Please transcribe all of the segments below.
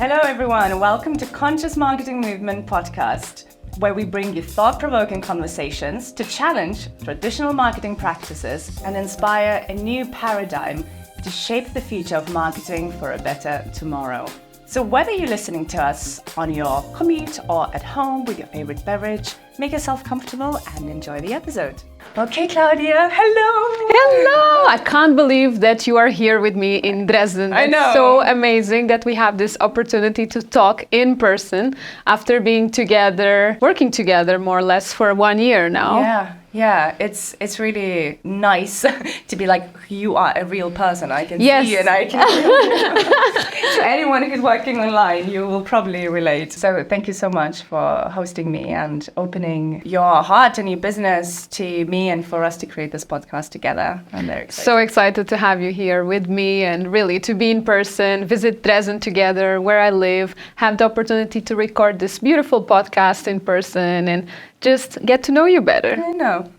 Hello everyone, welcome to Conscious Marketing Movement podcast, where we bring you thought-provoking conversations to challenge traditional marketing practices and inspire a new paradigm to shape the future of marketing for a better tomorrow. So whether you're listening to us on your commute or at home with your favorite beverage, make yourself comfortable and enjoy the episode. Okay, Claudia, hello! Hello! I can't believe that you are here with me in Dresden. I know. It's so amazing that we have this opportunity to talk in person after being together, working together more or less for 1 year now. Yeah, it's really nice to be like, you are a real person. I can Yes. see you and I can feel. So anyone who's working online, you will probably relate. So thank you so much for hosting me and opening your heart and your business to me and for us to create this podcast together. I'm very excited. So excited to have you here with me and really to be in person, visit Dresden together where I live, have the opportunity to record this beautiful podcast in person and just get to know you better.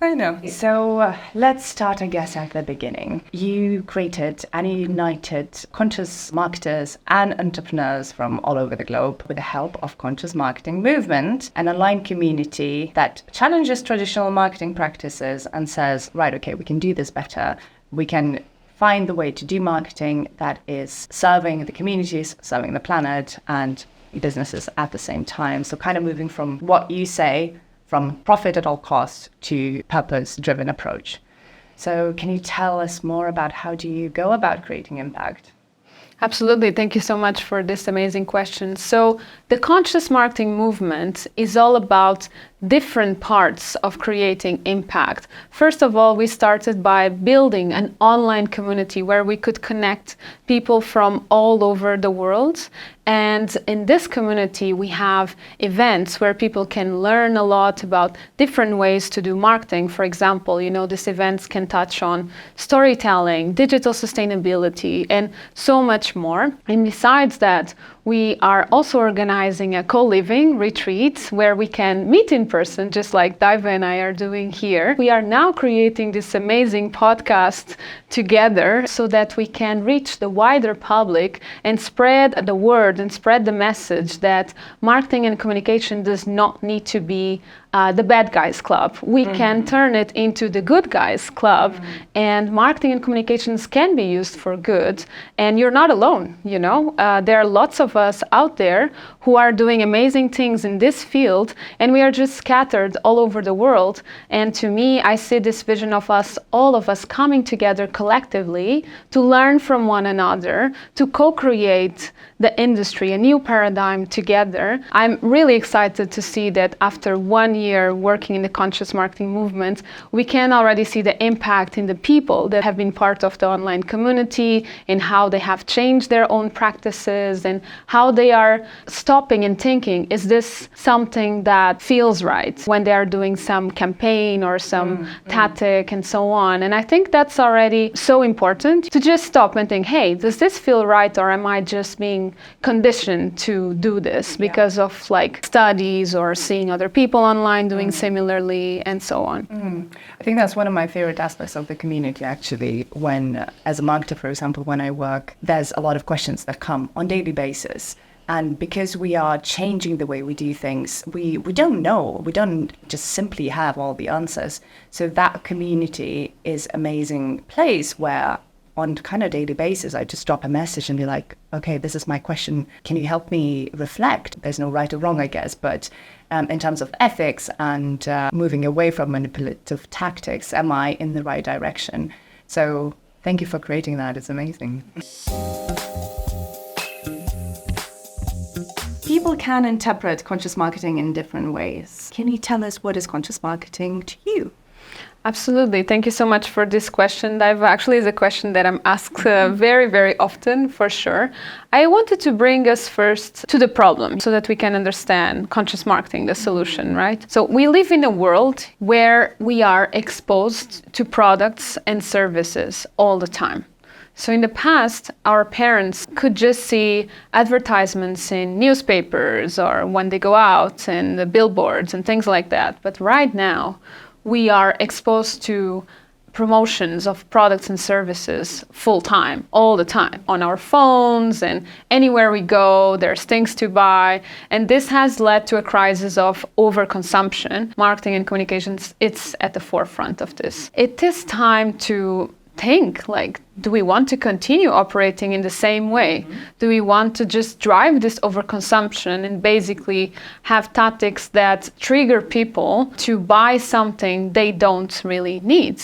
I know. So let's start, I guess, at the beginning. You created and united conscious marketers and entrepreneurs from all over the globe with the help of Conscious Marketing Movement, an online community that challenges traditional marketing practices and says, right, okay, we can do this better. We can find the way to do marketing that is serving the communities, serving the planet, and businesses at the same time. So kind of moving from what you say, from profit at all costs to purpose-driven approach. So can you tell us more about how do you go about creating impact? Absolutely. Thank you so much for this amazing question. So the conscious marketing movement is all about different parts of creating impact. First of all, we started by building an online community where we could connect people from all over the world. And in this community, we have events where people can learn a lot about different ways to do marketing. For example, these events can touch on storytelling, digital sustainability, and so much more. And besides that, we are also organizing a co-living retreat where we can meet in person, just like Daiva and I are doing here. We are now creating this amazing podcast together so that we can reach the wider public and spread the word and spread the message that marketing and communication does not need to be the bad guys club. We can turn it into the good guys club, and marketing and communications can be used for good. And you're not alone, There are lots of us out there who are doing amazing things in this field, and we are just scattered all over the world. And to me, I see this vision of all of us coming together collectively to learn from one another, to co-create the industry, a new paradigm together. I'm really excited to see that after 1 year working in the conscious marketing movement, we can already see the impact in the people that have been part of the online community and how they have changed their own practices and how they are stopping and thinking, is this something that feels right when they are doing some campaign or some tactic and so on. And I think that's already so important to just stop and think, hey, does this feel right, or am I just being conditioned to do this because of studies or seeing other people online doing similarly and so on. I think that's one of my favorite aspects of the community, actually. When, as a marketer, for example, when I work, there's a lot of questions that come on daily basis. And because we are changing the way we do things, we don't know. We don't just simply have all the answers. So that community is an amazing place where on kind of daily basis, I just drop a message and be like, okay, this is my question. Can you help me reflect? There's no right or wrong, I guess. But in terms of ethics and moving away from manipulative tactics, am I in the right direction? So thank you for creating that. It's amazing. People can interpret conscious marketing in different ways. Can you tell us what is conscious marketing to you? Absolutely. Thank you so much for this question, Daiva. Actually, it's a question that I'm asked very, very often, for sure. I wanted to bring us first to the problem so that we can understand conscious marketing, the solution, right? So we live in a world where we are exposed to products and services all the time. So in the past, our parents could just see advertisements in newspapers or when they go out and the billboards and things like that. But right now, we are exposed to promotions of products and services full time, all the time, on our phones, and anywhere we go, there's things to buy. And this has led to a crisis of overconsumption. Marketing and communications, it's at the forefront of this. It is time to think, like, do we want to continue operating in the same way? Do we want to just drive this overconsumption and basically have tactics that trigger people to buy something they don't really need?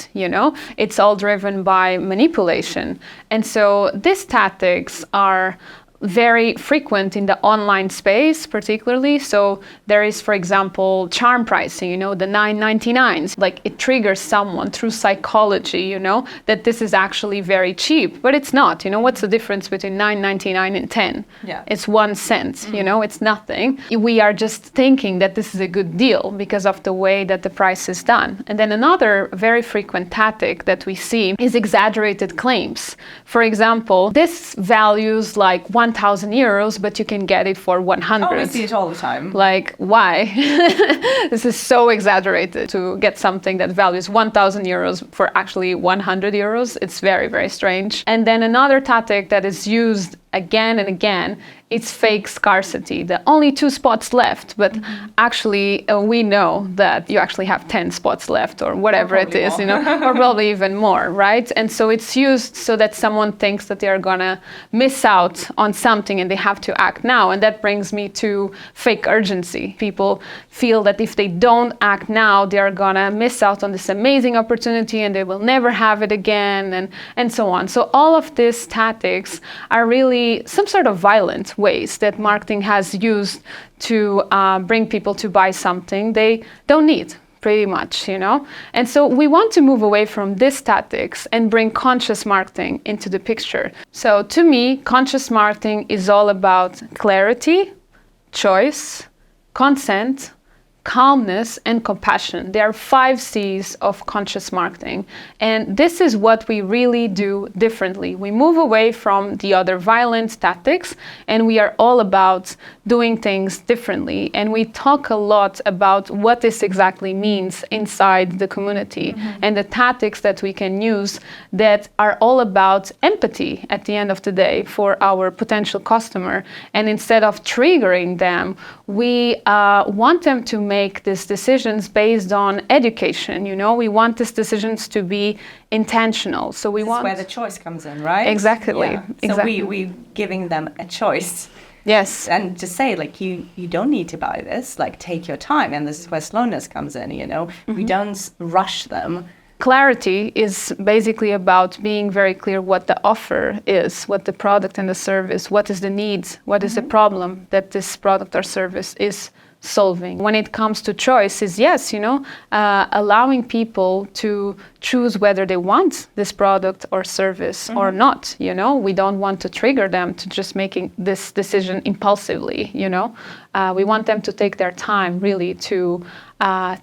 It's all driven by manipulation. And so these tactics are very frequent in the online space, particularly. So there is, for example, charm pricing, the $9.99s. Like, it triggers someone through psychology, that this is actually very cheap, but it's not. What's the difference between $9.99 and 10? Yeah. It's 1 cent, it's nothing. We are just thinking that this is a good deal because of the way that the price is done. And then another very frequent tactic that we see is exaggerated claims. For example, this values like 1,000 euros, but you can get it for 100. Oh, we see it all the time. Like, why? This is so exaggerated to get something that values 1,000 euros for actually 100 euros. It's very, very strange. And then another tactic that is used again and again, it's fake scarcity. The only 2 spots left, but actually we know that you actually have 10 spots left or whatever it is, or probably even more, right? And so it's used so that someone thinks that they are gonna miss out on something and they have to act now. And that brings me to fake urgency. People feel that if they don't act now, they are gonna miss out on this amazing opportunity and they will never have it again, and so on. So all of these tactics are really some sort of violent ways that marketing has used to bring people to buy something they don't need, pretty much, And so we want to move away from these tactics and bring conscious marketing into the picture. So to me, conscious marketing is all about clarity, choice, consent, calmness, and compassion. There are 5 C's of conscious marketing. And this is what we really do differently. We move away from the other violent tactics, and we are all about doing things differently. And we talk a lot about what this exactly means inside the community and the tactics that we can use that are all about empathy at the end of the day for our potential customer. And instead of triggering them, we want them to make these decisions based on education. We want these decisions to be intentional. So we want where the choice comes in, right? Exactly. Yeah. So Exactly. we giving them a choice. Yes. And to say, like, you don't need to buy this, like, take your time. And this is where slowness comes in, We don't rush them. Clarity is basically about being very clear what the offer is, what the product and the service, what is the needs, what is the problem that this product or service is solving. When it comes to choice, is yes, allowing people to choose whether they want this product or service or not. We don't want to trigger them to just making this decision impulsively. We want them to take their time really to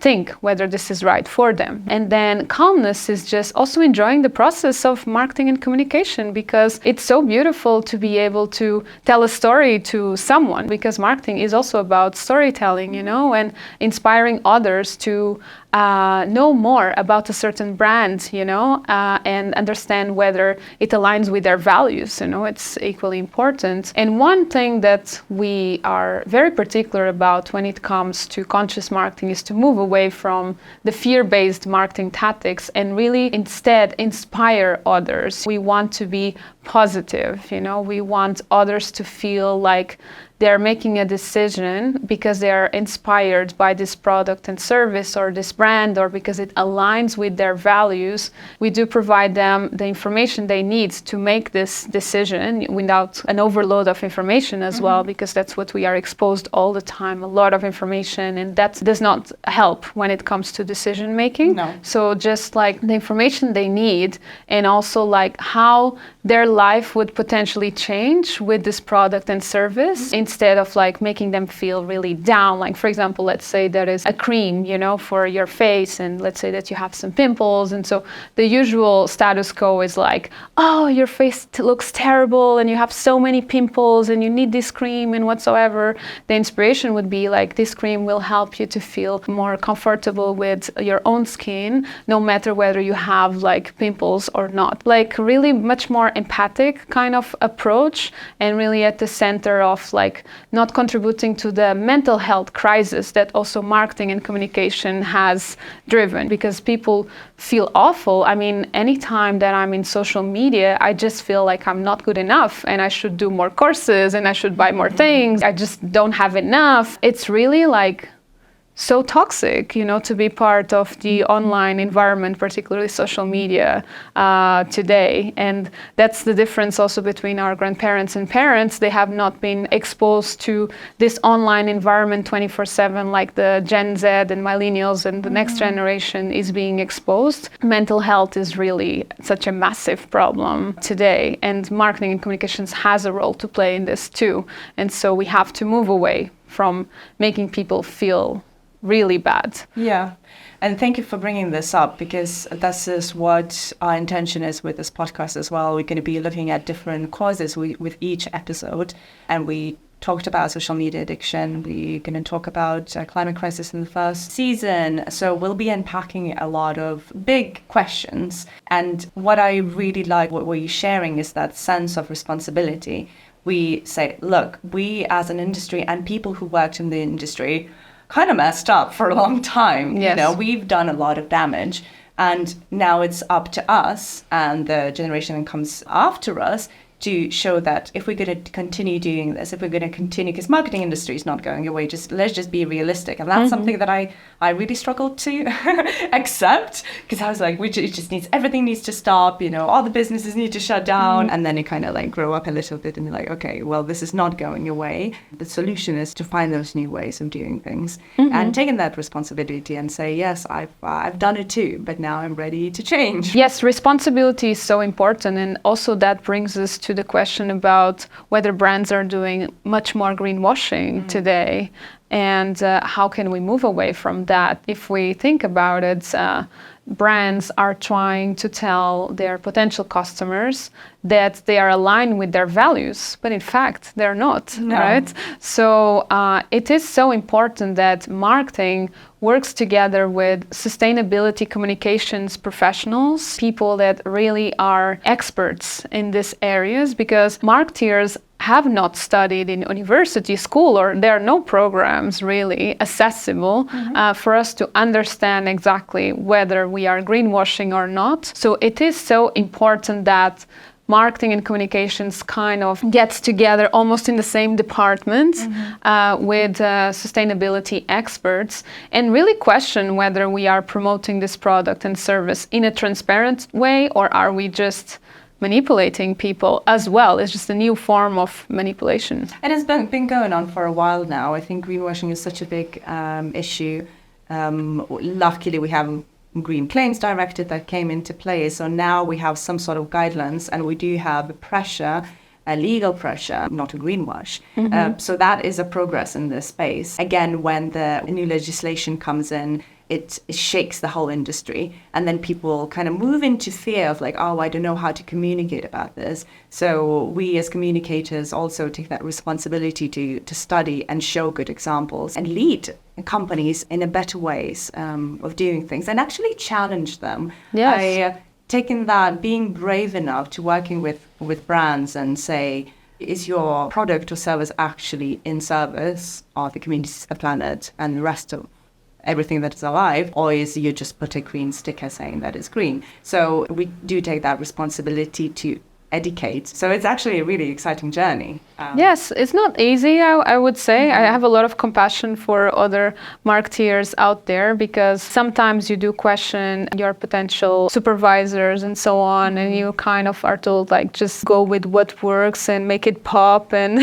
think whether this is right for them. And then calmness is just also enjoying the process of marketing and communication, because it's so beautiful to be able to tell a story to someone, because marketing is also about storytelling, and inspiring others to know more about a certain brand, and understand whether it aligns with their values. It's equally important. And one thing that we are very particular about when it comes to conscious marketing is to move away from the fear-based marketing tactics and really instead inspire others. We want to be positive, we want others to feel like they're making a decision because they are inspired by this product and service or this brand, or because it aligns with their values. We do provide them the information they need to make this decision without an overload of information as well, because that's what we are exposed all the time, a lot of information, and that does not help when it comes to decision making. No. So just like the information they need, and also like how their life would potentially change with this product and service instead of like making them feel really down. Like, for example, let's say there is a cream, for your face, and let's say that you have some pimples. And so the usual status quo is like, oh, your face looks terrible and you have so many pimples and you need this cream and whatsoever. The inspiration would be like, this cream will help you to feel more comfortable with your own skin, no matter whether you have like pimples or not. Like really much more empathic kind of approach, and really at the center of like not contributing to the mental health crisis that also marketing and communication has driven, because people feel awful. I mean, anytime that I'm in social media, I just feel like I'm not good enough and I should do more courses and I should buy more things. I just don't have enough. It's really like so toxic, to be part of the online environment, particularly social media today. And that's the difference also between our grandparents and parents. They have not been exposed to this online environment 24/7 like the Gen Z and millennials and the next generation is being exposed. Mental health is really such a massive problem today, and marketing and communications has a role to play in this too. And so we have to move away from making people feel really bad. Yeah. And thank you for bringing this up, because this is what our intention is with this podcast as well. We're going to be looking at different causes with each episode. And we talked about social media addiction. We're going to talk about climate crisis in the first season. So we'll be unpacking a lot of big questions. And what I really like, what you're sharing, is that sense of responsibility. We say, look, we as an industry and people who worked in the industry kind of messed up for a long time. Yes. We've done a lot of damage, and now it's up to us and the generation that comes after us to show that if we're going to continue doing this, if we're going to continue, because marketing industry is not going away, let's just be realistic. And that's something that I really struggled to accept, because I was like, everything needs to stop, all the businesses need to shut down. And then you kind of like grow up a little bit and you're like, okay, well, this is not going away. The solution is to find those new ways of doing things and taking that responsibility and say, yes, I've done it too, but now I'm ready to change. Yes, responsibility is so important. And also that brings us to the question about whether brands are doing much more greenwashing today, and how can we move away from that. If we think about it, brands are trying to tell their potential customers that they are aligned with their values, but in fact, they're not, right? So it is so important that marketing works together with sustainability communications professionals, people that really are experts in these areas, because marketeers have not studied in university, school, or there are no programs really accessible for us to understand exactly whether we are greenwashing or not. So it is so important that marketing and communications kind of gets together almost in the same department with sustainability experts, and really question whether we are promoting this product and service in a transparent way, or are we just manipulating people as well. It's just a new form of manipulation. It has been going on for a while now. I think greenwashing is such a big issue. Luckily, we have Green Claims Directive that came into play. So now we have some sort of guidelines, and we do have pressure, a legal pressure, not to greenwash. So that is a progress in this space. Again, when the new legislation comes in, it shakes the whole industry, and then people kind of move into fear of like, oh, I don't know how to communicate about this. So we as communicators also take that responsibility to study and show good examples and lead companies in a better ways of doing things, and actually challenge them. Yes. Taking that, being brave enough to working with brands and say, is your product or service actually in service of the communities, the planet, and the rest of everything that is alive, or is you just put a green sticker saying that it's green? So we do take that responsibility to educate. So it's actually a really exciting journey. Yes, it's not easy, I would say. I have a lot of compassion for other marketeers out there, because sometimes you do question your potential supervisors and so on, and you kind of are told like, just go with what works and make it pop, and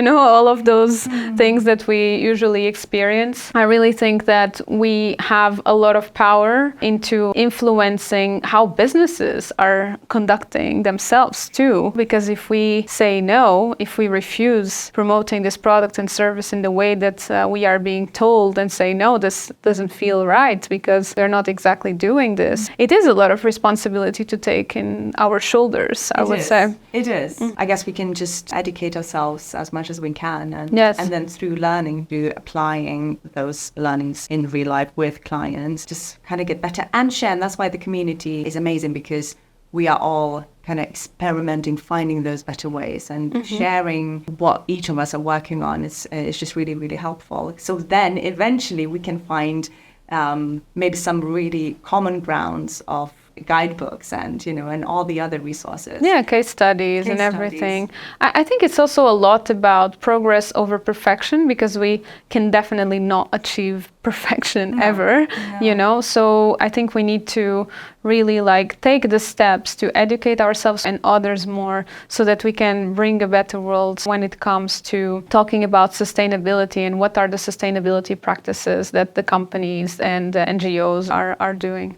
all of those things that we usually experience. I really think that we have a lot of power into influencing how businesses are conducting themselves. costs too, because if we say no, if we refuse promoting this product and service in the way that we are being told and say, no, this doesn't feel right because they're not exactly doing this, it is a lot of responsibility to take in our shoulders, I would say. It is. I guess we can just educate ourselves as much as we can. And, Yes. and then through learning, through applying those learnings in real life with clients, just kind of get better and share. And that's why the community is amazing, because we are all kind of experimenting, finding those better ways, and sharing what each of us are working on is just really, really helpful. So then eventually we can find maybe some really common grounds of guidebooks and, you know, and all the other resources. Yeah, case studies and everything. I think it's also a lot about progress over perfection, because we can definitely not achieve perfection ever, you know. So I think we need to really like take the steps to educate ourselves and others more, so that we can bring a better world when it comes to talking about sustainability and what are the sustainability practices that the companies and the NGOs are doing.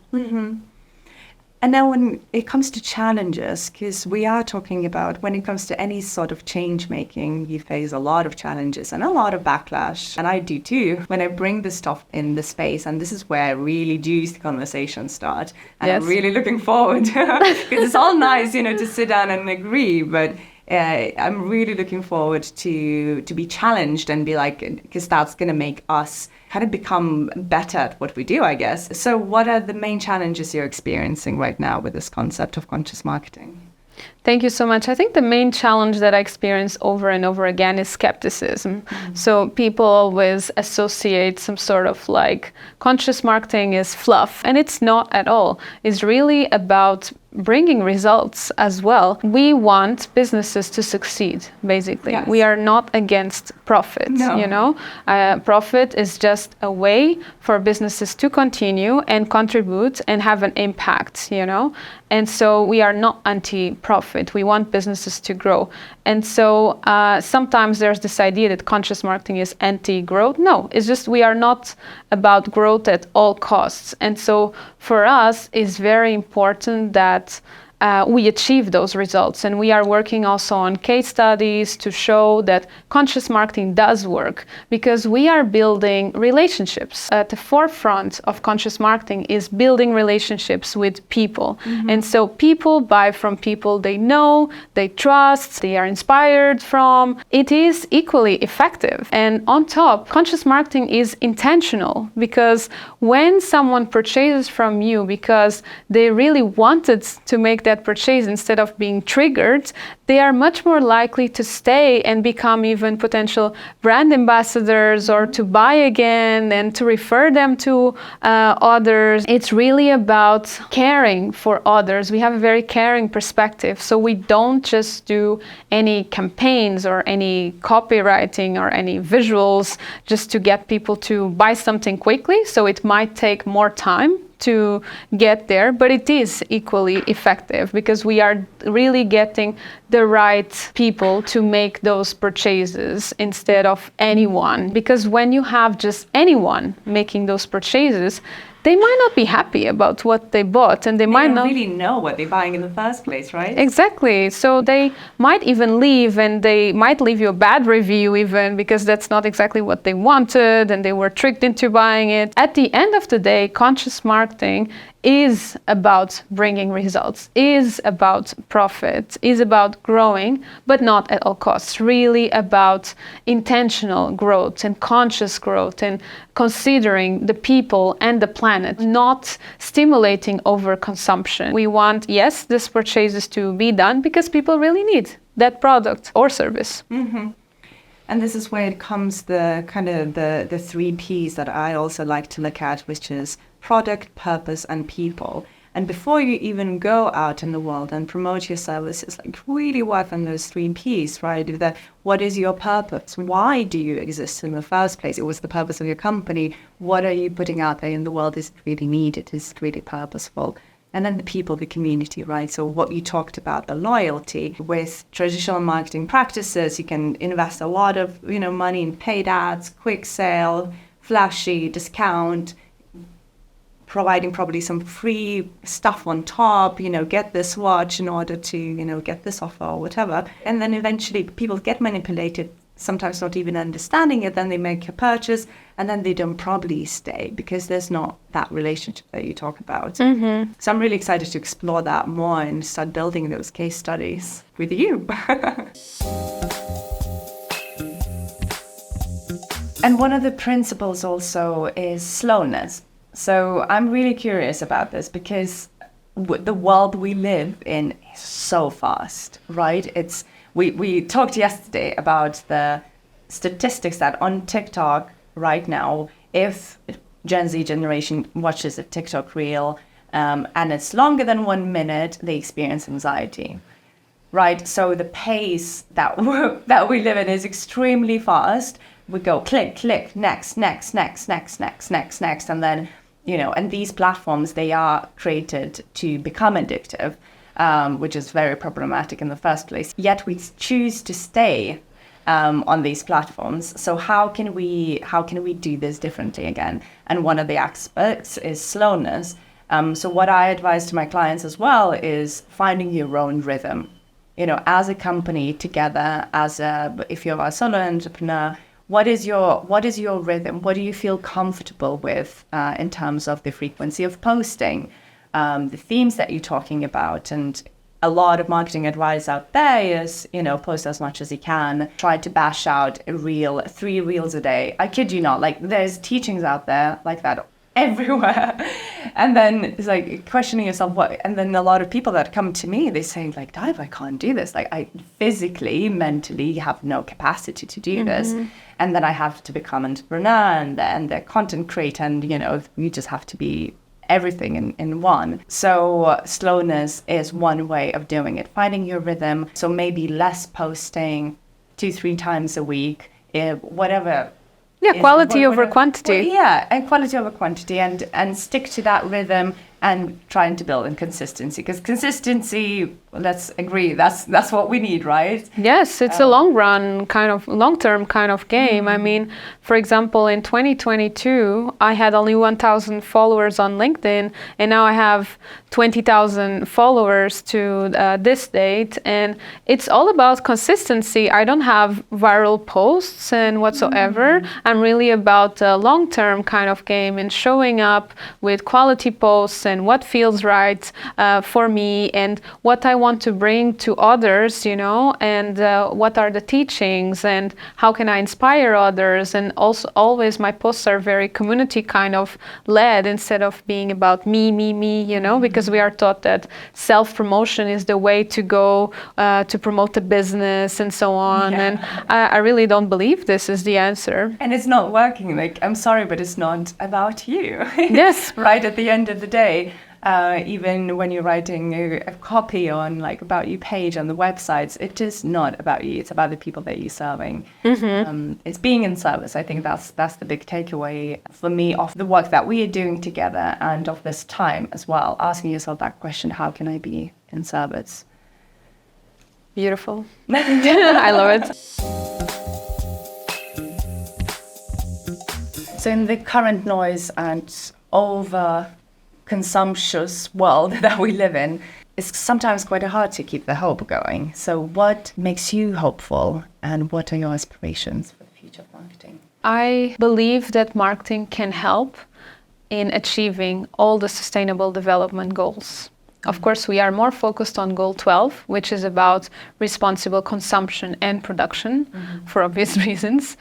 And now when it comes to challenges, because we are talking about when it comes to any sort of change making, you face a lot of challenges and a lot of backlash. And I do too, when I bring this stuff in the space. And this is where really juicy conversations start. And I'm really looking forward, because it's all nice, you know, to sit down and agree. But I'm really looking forward to be challenged and be like, because that's going to make us kind of become better at what we do, I guess. So what are the main challenges you're experiencing right now with this concept of conscious marketing? Thank you so much. I think the main challenge that I experience over and over again is skepticism. So people always associate some sort of like conscious marketing is fluff, and it's not at all. It's really about bringing results as well. We want businesses to succeed, basically. Yes. We are not against profit, you know. Profit is just a way for businesses to continue and contribute and have an impact, you know. And so we are not anti-profit. We want businesses to grow. And so sometimes there's this idea that conscious marketing is anti-growth. No, it's just we are not about growth at all costs. And so for us, it's very important that we achieve those results. And we are working also on case studies to show that conscious marketing does work, because we are building relationships. At the forefront of conscious marketing is building relationships with people. And so people buy from people they know, they trust, they are inspired from. It is equally effective. And on top, conscious marketing is intentional, because when someone purchases from you because they really wanted to make that purchase instead of being triggered, they are much more likely to stay and become even potential brand ambassadors, or to buy again and to refer them to others. It's really about caring for others. We have a very caring perspective. So we don't just do any campaigns or any copywriting or any visuals just to get people to buy something quickly. So it might take more time to get there, but it is equally effective, because we are really getting the right people to make those purchases instead of anyone. Because when you have just anyone making those purchases, they might not be happy about what they bought, and they might not really know what they're buying in the first place, right? Exactly. So they might even leave, and they might leave you a bad review even, because that's not exactly what they wanted and they were tricked into buying it. At the end of the day, conscious marketing is about bringing results, is about profit, is about growing, but not at all costs. Really about intentional growth and conscious growth, and considering the people and the planet, not stimulating overconsumption. We want, yes, this purchases to be done because people really need that product or service. And this is where it comes the kind of the three P's that I also like to look at, which is product, purpose, and people. And before you even go out in the world and promote your services, like really work on those three P's, right? What is your purpose? Why do you exist in the first place? It was the purpose of your company. What are you putting out there in the world? Is it really needed? Is it really purposeful? And then the people, the community, right? So what you talked about, the loyalty. With traditional marketing practices, you can invest a lot of, money in paid ads, quick sale, flashy, discount, providing probably some free stuff on top, get this watch in order to, get this offer or whatever. And then eventually people get manipulated, sometimes not even understanding it, then they make a purchase and then they don't probably stay because there's not that relationship that you talk about. Mm-hmm. So I'm really excited to explore that more and start building those case studies with you. And one of the principles also is slowness. So I'm really curious about this because the world we live in is so fast, right? We talked yesterday about the statistics that on TikTok right now, if Gen Z generation watches a TikTok reel and it's longer than 1 minute, they experience anxiety, right? So the pace that we live in is extremely fast. We go click, click, next, next, next, next, next, next, next, and then, and these platforms, they are created to become addictive. Which is very problematic in the first place. Yet we choose to stay on these platforms. So how can we do this differently again? And one of the aspects is slowness. So what I advise to my clients as well is finding your own rhythm. As a company together, if you're a solo entrepreneur, what is your rhythm? What do you feel comfortable with in terms of the frequency of posting? The themes that you're talking about. And a lot of marketing advice out there is, post as much as you can. Try to bash out 3 reels a day. I kid you not, there's teachings out there like that everywhere. And then it's like questioning yourself, and then a lot of people that come to me, they say Daiva, I can't do this. I physically, mentally have no capacity to do this. And then I have to become an entrepreneur and the content creator. And, you just have to be everything in one. So slowness is one way of doing it, finding your rhythm. So maybe less posting 2-3 times a week, whatever. Yeah, quality over quantity. And quality over quantity, and stick to that rhythm and trying to build in consistency. Because consistency, let's agree, that's what we need, right? Yes, it's a long-term kind of game. I mean, for example, in 2022, I had only 1,000 followers on LinkedIn, and now I have 20,000 followers to this date. And it's all about consistency. I don't have viral posts and whatsoever. I'm really about a long-term kind of game and showing up with quality posts and what feels right for me and what I want to bring to others, and what are the teachings and how can I inspire others. And also always my posts are very community kind of led instead of being about me, because we are taught that self-promotion is the way to go to promote the business and so on. Yeah. And I really don't believe this is the answer. And it's not working. I'm sorry, but it's not about you. Yes. Right at the end of the day. Even when you're writing a copy on about you page on the websites, it is not about you. It's about the people that you're serving. It's being in service. I think that's the big takeaway for me of the work that we are doing together and of this time as well. Asking yourself that question: how can I be in service? Beautiful. I love it. So in the current noise and consumptious world that we live in, it's sometimes quite hard to keep the hope going. So what makes you hopeful and what are your aspirations for the future of marketing? I believe that marketing can help in achieving all the sustainable development goals. Of course, we are more focused on goal 12, which is about responsible consumption and production for obvious reasons.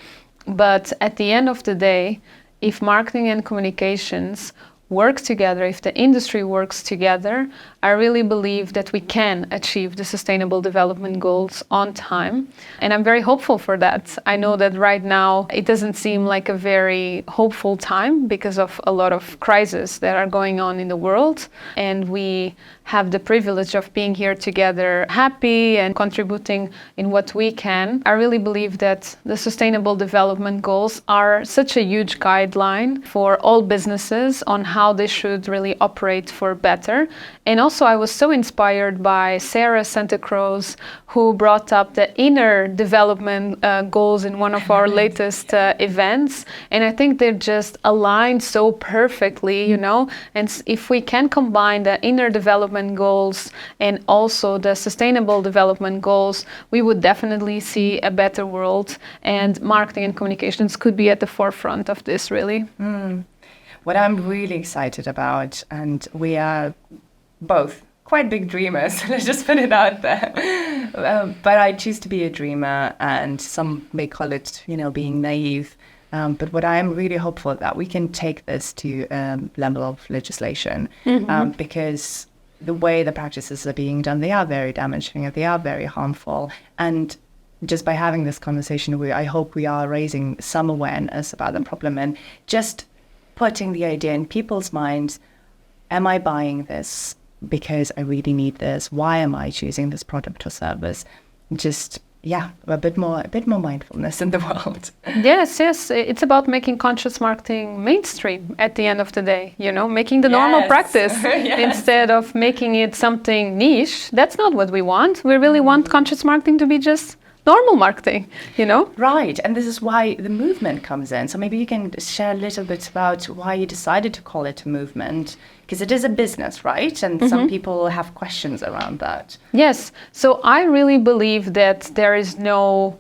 But at the end of the day, if marketing and communications work together, if the industry works together, I really believe that we can achieve the Sustainable Development Goals on time. And I'm very hopeful for that. I know that right now it doesn't seem like a very hopeful time because of a lot of crises that are going on in the world. And we have the privilege of being here together, happy and contributing in what we can. I really believe that the Sustainable Development Goals are such a huge guideline for all businesses on how they should really operate for better, and also also I was so inspired by Sarah Santa Cruz, who brought up the inner development goals in one of our latest events. And I think they're just aligned so perfectly, you know. And if we can combine the inner development goals and also the sustainable development goals, we would definitely see a better world. And marketing and communications could be at the forefront of this, really. What I'm really excited about, and we are both quite big dreamers, let's just put it out there. But I choose to be a dreamer, and some may call it, you know, being naive. But what I am really hopeful that we can take this to a level of legislation, because the way the practices are being done, they are very damaging and they are very harmful. And just by having this conversation, I hope we are raising some awareness about the problem and just putting the idea in people's minds, am I buying this because I really need this? Why am I choosing this product or service? Just, a bit more mindfulness in the world. Yes, it's about making conscious marketing mainstream at the end of the day, you know, making the normal practice instead of making it something niche. That's not what we want. We really want conscious marketing to be just normal marketing, you know? Right, and this is why the movement comes in. So maybe you can share a little bit about why you decided to call it a movement, because it is a business, right? And some people have questions around that. Yes, so I really believe that there is no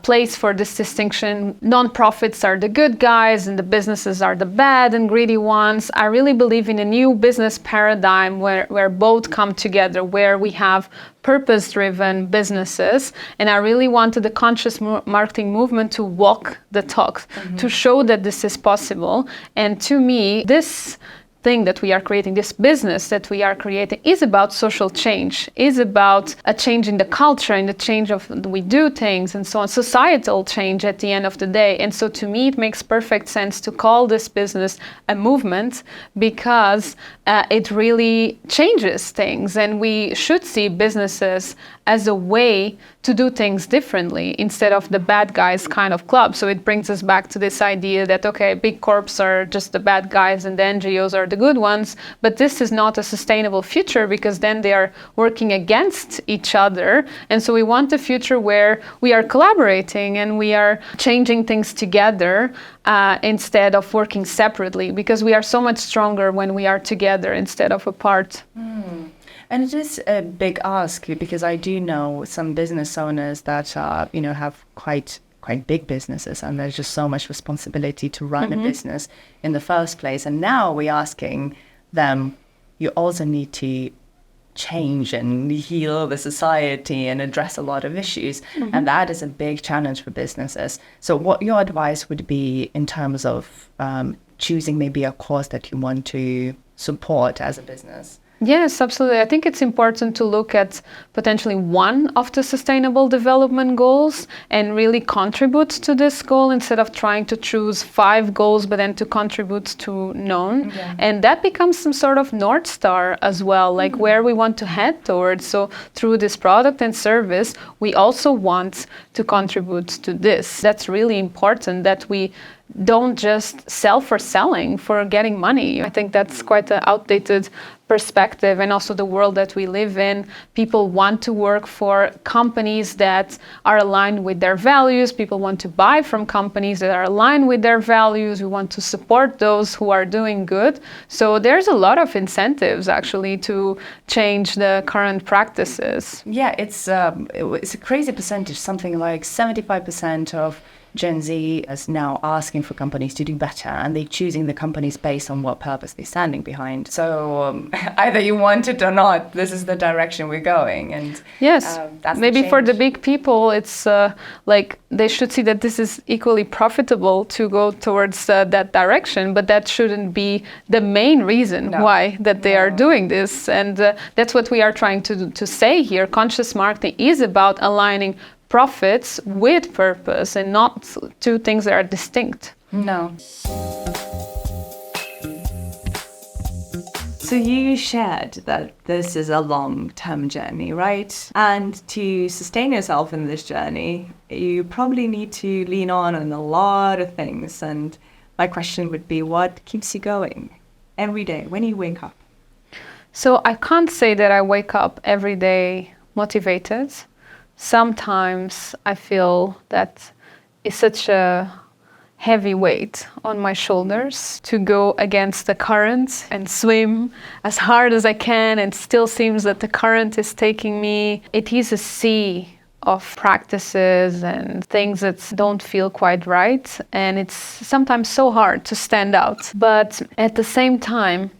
place for this distinction. Non-profits are the good guys and the businesses are the bad and greedy ones. I really believe in a new business paradigm where both come together, where we have purpose-driven businesses. And I really wanted the conscious marketing movement to walk the talk, to show that this is possible. And to me, this thing that we are creating, this business that we are creating, is about social change, is about a change in the culture, in the change of we do things and so on, societal change at the end of the day. And so to me, it makes perfect sense to call this business a movement, because it really changes things. And we should see businesses as a way to do things differently instead of the bad guys kind of club. So it brings us back to this idea that, okay, big corps are just the bad guys and the NGOs are the good ones, but this is not a sustainable future, because then they are working against each other. And so we want a future where we are collaborating and we are changing things together instead of working separately, because we are so much stronger when we are together instead of apart. And it is a big ask, because I do know some business owners that have quite big businesses, and there's just so much responsibility to run a business in the first place. And now we're asking them, you also need to change and heal the society and address a lot of issues. And that is a big challenge for businesses. So what your advice would be in terms of choosing maybe a cause that you want to support as a business? Yes, absolutely. I think it's important to look at potentially one of the sustainable development goals and really contribute to this goal, instead of trying to choose 5 goals but then to contribute to none. And that becomes some sort of North Star as well, like where we want to head towards. So through this product and service, we also want to contribute to this. That's really important, that we don't just sell for selling, for getting money. I think that's quite an outdated perspective, and also the world that we live in. People want to work for companies that are aligned with their values. People want to buy from companies that are aligned with their values. We want to support those who are doing good. So there's a lot of incentives actually to change the current practices. Yeah, it's a crazy percentage. Something like 75% of Gen Z is now asking for companies to do better, and they're choosing the companies based on what purpose they're standing behind. So either you want it or not, this is the direction we're going. And yes, that's maybe for the big people, it's like they should see that this is equally profitable to go towards that direction, but that shouldn't be the main reason why that they are doing this. And that's what we are trying to say here. Conscious marketing is about aligning profits with purpose, and not two things that are distinct. No. So you shared that this is a long-term journey, right? And to sustain yourself in this journey, you probably need to lean on a lot of things. And my question would be, what keeps you going every day when you wake up? So I can't say that I wake up every day motivated. Sometimes I feel that it's such a heavy weight on my shoulders to go against the current and swim as hard as I can, and still seems that the current is taking me. It is a sea of practices and things that don't feel quite right, and it's sometimes so hard to stand out. But at the same time,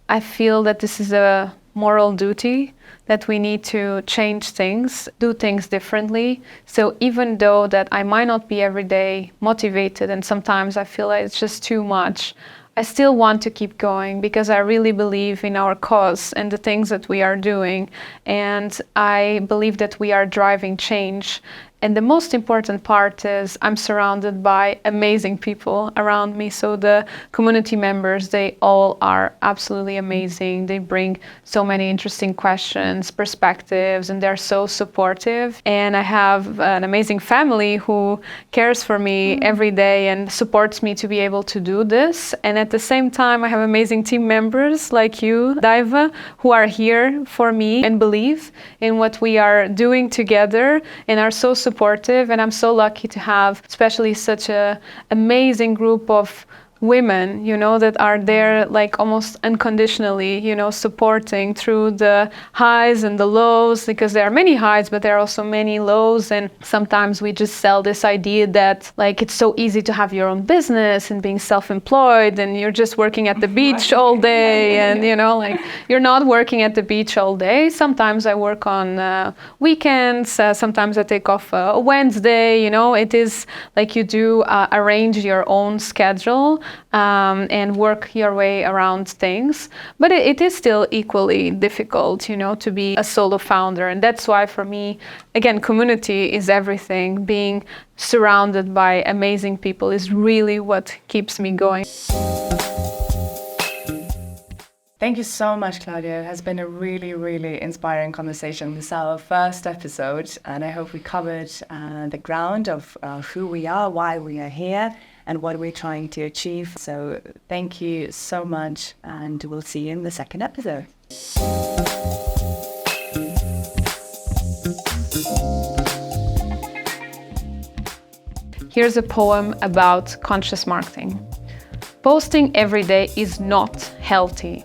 I feel that this is a moral duty, that we need to change things, do things differently. So even though that I might not be every day motivated, and sometimes I feel like it's just too much, I still want to keep going because I really believe in our cause and the things that we are doing. And I believe that we are driving change. And the most important part is I'm surrounded by amazing people around me. So the community members, they all are absolutely amazing. They bring so many interesting questions, perspectives, and they're so supportive. And I have an amazing family who cares for me every day and supports me to be able to do this. And at the same time, I have amazing team members like you, Daiva, who are here for me and believe in what we are doing together and are so supportive. And I'm so lucky to have especially such a amazing group of women, you know, that are there like almost unconditionally, you know, supporting through the highs and the lows, because there are many highs, but there are also many lows. And sometimes we just sell this idea that like it's so easy to have your own business and being self-employed and you're just working at the beach all day, and you know, like you're not working at the beach all day. Sometimes I work on weekends, sometimes I take off a Wednesday, you know. It is like you do arrange your own schedule and work your way around things. But it is still equally difficult, you know, to be a solo founder. And that's why for me, again, community is everything. Being surrounded by amazing people is really what keeps me going. Thank you so much, Claudia. It has been a really, really inspiring conversation. This is our first episode, and I hope we covered the ground of who we are, why we are here, and what we're trying to achieve. So thank you so much, and we'll see you in the second episode. Here's a poem about conscious marketing. Posting every day is not healthy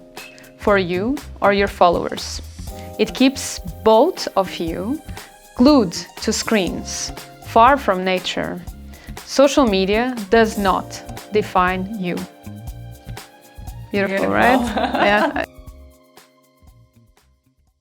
for you or your followers. It keeps both of you glued to screens, far from nature. Social media does not define you. Beautiful, right? Yeah.